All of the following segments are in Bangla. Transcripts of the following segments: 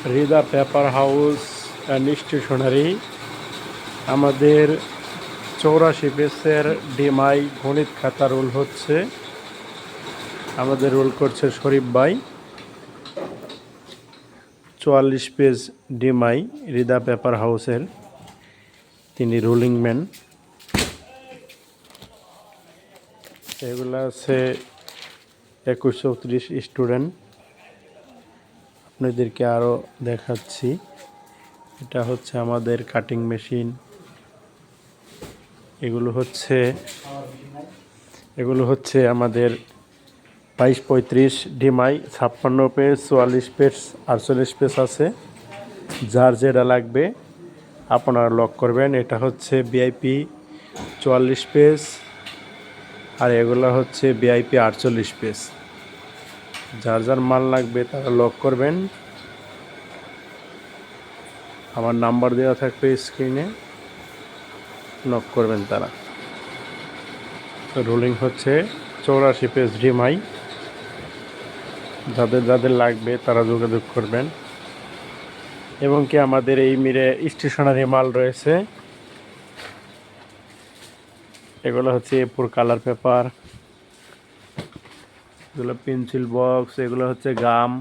Hrida paper house and stationery. আমাদের 84 পেজের ডিমাই গণিত খাতা রোল হচ্ছে, আমাদের রোল করছে শরীফ ভাই। 44 পেজ ডিমাই হৃদা পেপার হাউসের তিনি রোলিং ম্যান। এগুলো আছে 21-34 স্টুডেন্ট। আপনাদেরকে আরও দেখাচ্ছি। এটা হচ্ছে আমাদের কাটিং মেশিন। এগুলো হচ্ছে আমাদের 22-35 ডিমাই 56 পেজ, 44 পেজ, 48 পেজ আছে। যার যেটা লাগবে আপনারা লক করবেন। এটা হচ্ছে ভিআইপি 44 পেজ আর এগুলো হচ্ছে ভিআইপি 48 পেজ। যার যার মাল লাগবে তারা লক করবেন। আমার নাম্বার দেওয়া থাকবে স্ক্রিনে, নক করবেন তারা। রোলিং হচ্ছে 84 পেজ ডিমাই। যাদের যাদের লাগবে তারা যোগাযোগ করবেন। এবং কি আমাদের এই মিলে স্টেশনারি মাল রয়েছে। এগুলো হচ্ছে এ4 কালার পেপার, এগুলো পেন্সিল বক্স, এগুলো হচ্ছে গাম,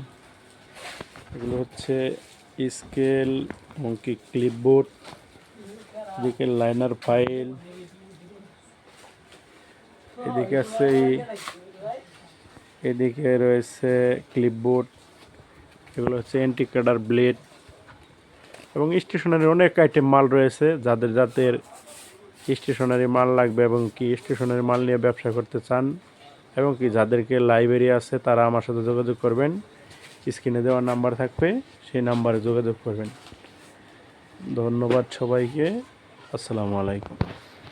এগুলো হচ্ছে স্কেল এবং কি ক্লিপবোর্ড, এদিকে লাইনার ফাইল, এদিকে আছে এদিকে রয়েছে ক্লিপবোর্ড, এগুলো হচ্ছে এন্টিকাটার ব্লেড এবং স্টেশনারি অনেক আইটেম মাল রয়েছে। যাদের যাদের স্টেশনারি মাল লাগবে এবং কি স্টেশনারি মাল নিয়ে ব্যবসা করতে চান এবং কি যাদেরকে লাইব্রেরি আছে তারা আমার সাথে যোগাযোগ করবেন। স্ক্রিনে দেওয়া নাম্বার থাকবে, সেই নাম্বারে যোগাযোগ করবেন। ধন্যবাদ সবাইকে। আসসালামু আলাইকুম।